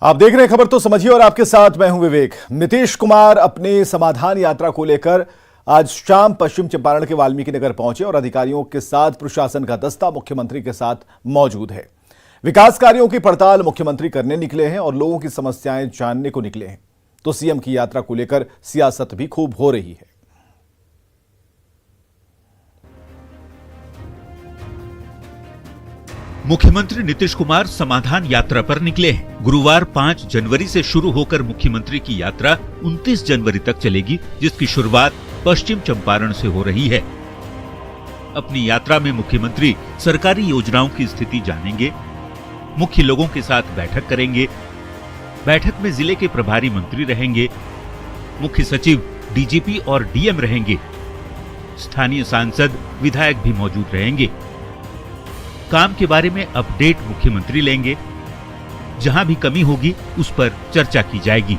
आप देख रहे हैं खबर तो समझिए और आपके साथ मैं हूं विवेक। नीतीश कुमार अपनी समाधान यात्रा को लेकर आज शाम पश्चिम चंपारण के वाल्मीकि नगर पहुंचे और अधिकारियों के साथ प्रशासन का दस्ता मुख्यमंत्री के साथ मौजूद है। विकास कार्यों की पड़ताल मुख्यमंत्री करने निकले हैं और लोगों की समस्याएं जानने को निकले हैं। तो सीएम की यात्रा को लेकर सियासत भी खूब हो रही है। मुख्यमंत्री नीतीश कुमार समाधान यात्रा पर निकले हैं। गुरुवार 5 जनवरी से शुरू होकर मुख्यमंत्री की यात्रा 29 जनवरी तक चलेगी, जिसकी शुरुआत पश्चिम चंपारण से हो रही है। अपनी यात्रा में मुख्यमंत्री सरकारी योजनाओं की स्थिति जानेंगे, मुख्य लोगों के साथ बैठक करेंगे। बैठक में जिले के प्रभारी मंत्री रहेंगे, मुख्य सचिव, डीजीपी और डीएम रहेंगे। स्थानीय सांसद, विधायक भी मौजूद रहेंगे। काम के बारे में अपडेट मुख्यमंत्री लेंगे। जहां भी कमी होगी उस पर चर्चा की जाएगी।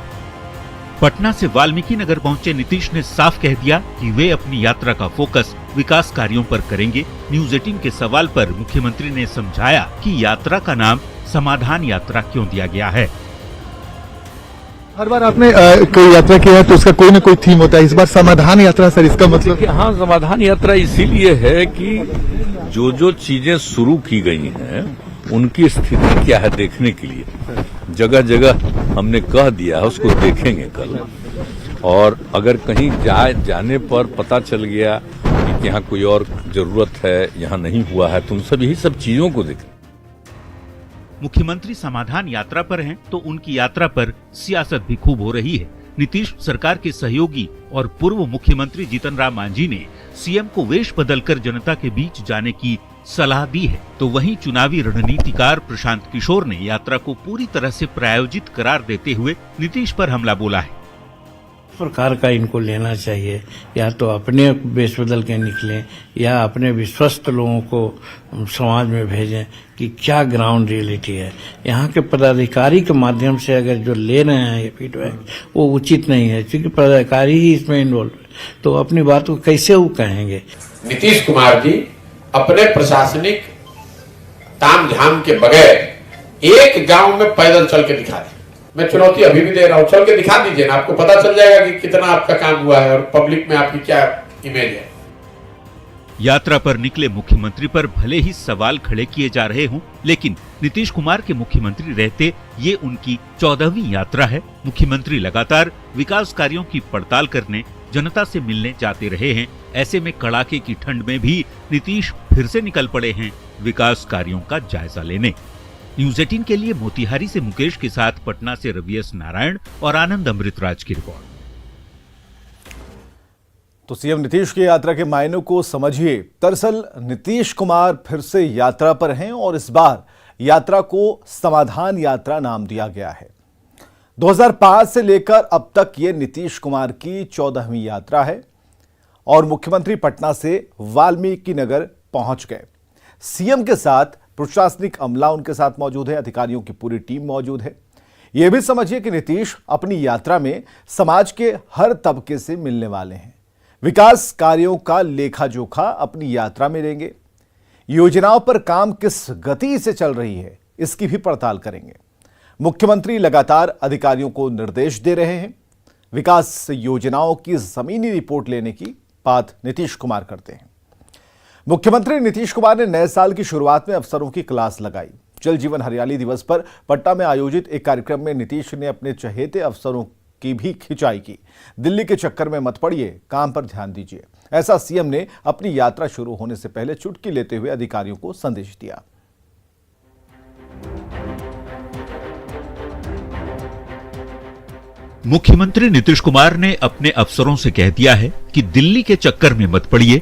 पटना से वाल्मीकि नगर पहुंचे नीतीश ने साफ कह दिया कि वे अपनी यात्रा का फोकस विकास कार्यों पर करेंगे। न्यूज 18 के सवाल पर मुख्यमंत्री ने समझाया कि यात्रा का नाम समाधान यात्रा क्यों दिया गया है। हर बार आपने कोई यात्रा किया है तो उसका कोई न कोई थीम होता है। इस बार समाधान यात्रा, सर, इसका मतलब? हाँ, समाधान यात्रा इसीलिए है कि जो चीजें शुरू की गई हैं उनकी स्थिति क्या है देखने के लिए जगह जगह हमने कह दिया है, उसको देखेंगे कल। और अगर कहीं जाने पर पता चल गया कि यहाँ कोई और जरूरत है, यहाँ नहीं हुआ है, तो उन सब यही सब चीजों को देखें। मुख्यमंत्री समाधान यात्रा पर हैं, तो उनकी यात्रा पर सियासत भी खूब हो रही है। नीतीश सरकार के सहयोगी और पूर्व मुख्यमंत्री जीतन राम मांझी ने सीएम को वेश बदलकर जनता के बीच जाने की सलाह दी है। तो वहीं चुनावी रणनीतिकार प्रशांत किशोर ने यात्रा को पूरी तरह से प्रायोजित करार देते हुए नीतीश पर हमला बोला है। प्रकार का इनको लेना चाहिए, या तो अपने वेश बदल के निकलें या अपने विश्वस्त लोगों को समाज में भेजें कि क्या ग्राउंड रियलिटी है। यहाँ के पदाधिकारी के माध्यम से अगर जो ले रहे हैं ये फीडबैक, वो उचित नहीं है, क्योंकि पदाधिकारी ही इसमें इन्वॉल्व है। तो अपनी बात को कैसे वो कहेंगे? नीतीश कुमार जी अपने प्रशासनिक ताम झाम के बगैर एक गांव में पैदल चल के दिखा दें। मैं चुनौती अभी भी दे रहा हूं, चल के दिखा दीजिए ना, आपको पता चल जाएगा कि कितना आपका काम हुआ है और पब्लिक में आपकी क्या इमेज है। यात्रा पर निकले मुख्यमंत्री पर भले ही सवाल खड़े किए जा रहे हों, लेकिन नीतीश कुमार के मुख्यमंत्री रहते ये उनकी 14वीं यात्रा है। मुख्यमंत्री लगातार विकास कार्यों की पड़ताल करने, जनता से मिलने जाते रहे हैं। ऐसे में कड़ाके की ठंड में भी नीतीश फिर से निकल पड़े हैं विकास कार्यों का जायजा लेने। न्यूज 18 के लिए मोतिहारी से मुकेश के साथ पटना से रविएस नारायण और आनंद अमृतराज की रिपोर्ट। तो सीएम नीतीश की यात्रा के मायनों को समझिए। दरअसल नीतीश कुमार फिर से यात्रा पर हैं और इस बार यात्रा को समाधान यात्रा नाम दिया गया है। 2005 से लेकर अब तक ये नीतीश कुमार की 14वीं यात्रा है और मुख्यमंत्री पटना से वाल्मीकि नगर पहुंच गए। सीएम के साथ प्रशासनिक अमला उनके साथ मौजूद है, अधिकारियों की पूरी टीम मौजूद है। यह भी समझिए कि नीतीश अपनी यात्रा में समाज के हर तबके से मिलने वाले हैं। विकास कार्यों का लेखा जोखा अपनी यात्रा में लेंगे। योजनाओं पर काम किस गति से चल रही है इसकी भी पड़ताल करेंगे। मुख्यमंत्री लगातार अधिकारियों को निर्देश दे रहे हैं। विकास योजनाओं की जमीनी रिपोर्ट लेने की बात नीतीश कुमार करते हैं। मुख्यमंत्री नीतीश कुमार ने नए साल की शुरुआत में अफसरों की क्लास लगाई। जल जीवन हरियाली दिवस पर पटना में आयोजित एक कार्यक्रम में नीतीश ने अपने चहेते अफसरों की भी खिंचाई की। दिल्ली के चक्कर में मत पड़िए, काम पर ध्यान दीजिए, ऐसा सीएम ने अपनी यात्रा शुरू होने से पहले चुटकी लेते हुए अधिकारियों को संदेश दिया। मुख्यमंत्री नीतीश कुमार ने अपने अफसरों से कह दिया है कि दिल्ली के चक्कर में मत पड़िए।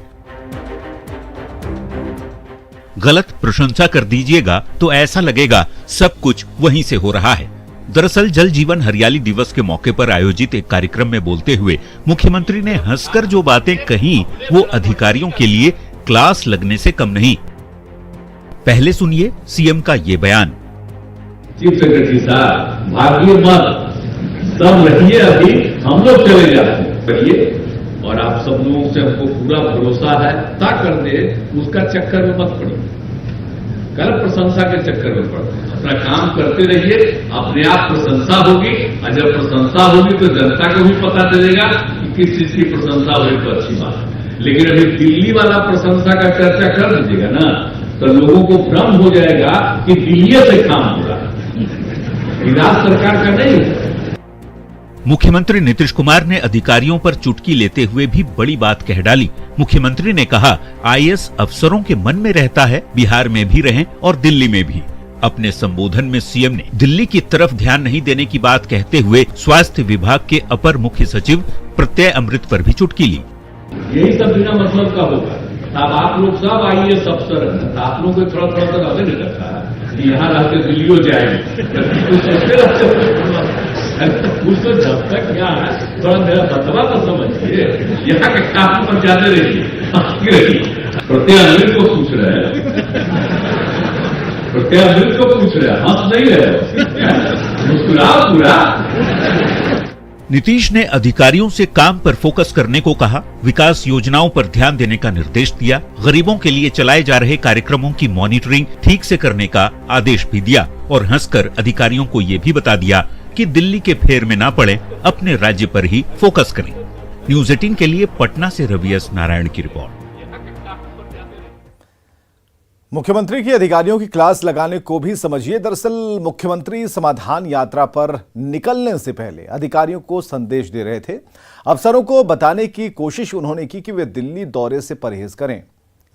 गलत प्रशंसा कर दीजिएगा तो ऐसा लगेगा सब कुछ वहीं से हो रहा है। दरअसल जल जीवन हरियाली दिवस के मौके पर आयोजित एक कार्यक्रम में बोलते हुए मुख्यमंत्री ने हंसकर जो बातें कही वो अधिकारियों के लिए क्लास लगने से कम नहीं। पहले सुनिए सीएम का ये बयान। चीफ सेक्रेटरी साहब, भागिए मत, सब रहिए, अभी हम लोग चले जाते हैं और आप सब लोगों से हमको पूरा भरोसा है, ता कर दे, उसका चक्कर में मत पड़िए। गलत प्रशंसा के चक्कर में पड़ते हैं। अपना काम करते रहिए, अपने आप प्रशंसा होगी, और जब प्रशंसा होगी तो जनता को भी पता चलेगा कि किस चीज की प्रशंसा हुई तो अच्छी बात है। लेकिन अभी दिल्ली वाला प्रशंसा का चर्चा कर दीजिएगा ना, तो लोगों को भ्रम हो जाएगा कि दिल्ली से काम हो रहा है, राज्य सरकार का नहीं है। मुख्यमंत्री नीतीश कुमार ने अधिकारियों पर चुटकी लेते हुए भी बड़ी बात कह डाली। मुख्यमंत्री ने कहा, आईएएस अफसरों के मन में रहता है, बिहार में भी रहें और दिल्ली में भी। अपने संबोधन में सीएम ने दिल्ली की तरफ ध्यान नहीं देने की बात कहते हुए स्वास्थ्य विभाग के अपर मुख्य सचिव प्रत्यय अमृत पर भी चुटकी ली। यही सब बिना मतलब का होगा। अब आप लोग सब आईएएस अफसर हैं, तो आप लोगों को थोड़ा थोड़ा तो नहीं लगता है कि यहाँ रहते दिल्ली जाएंगे। कुछ तो जब तक क्या है, थोड़ा मेरा बतवा तो समझिए, यहाँ के काम पर जाते रहिए। प्रत्यय अमृत को पूछ रहे हैं, प्रत्यय अमृत को पूछ रहे हैं, हंस नहीं रहे, मुस्कुराओ पूरा। नीतीश ने अधिकारियों से काम पर फोकस करने को कहा, विकास योजनाओं पर ध्यान देने का निर्देश दिया, गरीबों के लिए चलाए जा रहे कार्यक्रमों की मॉनिटरिंग ठीक से करने का आदेश भी दिया और हंसकर अधिकारियों को ये भी बता दिया कि दिल्ली के फेर में ना पड़े, अपने राज्य पर ही फोकस करें। न्यूज़ 18 के लिए पटना से रवि एस नारायण की रिपोर्ट। मुख्यमंत्री की अधिकारियों की क्लास लगाने को भी समझिए। दरअसल मुख्यमंत्री समाधान यात्रा पर निकलने से पहले अधिकारियों को संदेश दे रहे थे। अफसरों को बताने की कोशिश उन्होंने की कि वे दिल्ली दौरे से परहेज करें।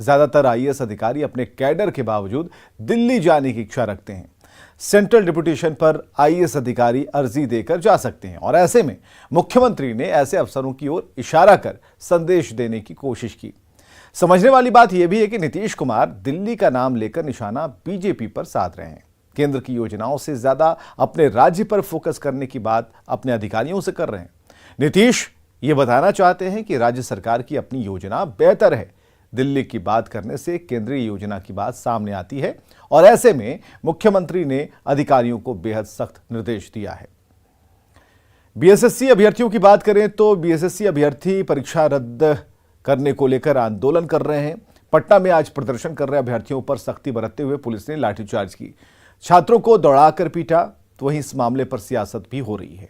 ज्यादातर आईएएस अधिकारी अपने कैडर के बावजूद दिल्ली जाने की इच्छा रखते हैं। सेंट्रल डिप्यूटेशन पर आईएएस अधिकारी अर्जी देकर जा सकते हैं और ऐसे में मुख्यमंत्री ने ऐसे अफसरों की ओर इशारा कर संदेश देने की कोशिश की। समझने वाली बात यह भी है कि नीतीश कुमार दिल्ली का नाम लेकर निशाना बीजेपी पर साध रहे हैं। केंद्र की योजनाओं से ज्यादा अपने राज्य पर फोकस करने की बात अपने अधिकारियों से कर रहे हैं। नीतीश ये बताना चाहते हैं कि राज्य सरकार की अपनी योजना बेहतर है। दिल्ली की बात करने से केंद्रीय योजना की बात सामने आती है और ऐसे में मुख्यमंत्री ने अधिकारियों को बेहद सख्त निर्देश दिया है। बीएसएससी अभ्यर्थियों की बात करें तो बीएसएससी अभ्यर्थी परीक्षा रद्द करने को लेकर आंदोलन कर रहे हैं। पटना में आज प्रदर्शन कर रहे अभ्यर्थियों पर सख्ती बरतते हुए पुलिस ने लाठीचार्ज की, छात्रों को दौड़ाकर पीटा। तो वहीं इस मामले पर सियासत भी हो रही है।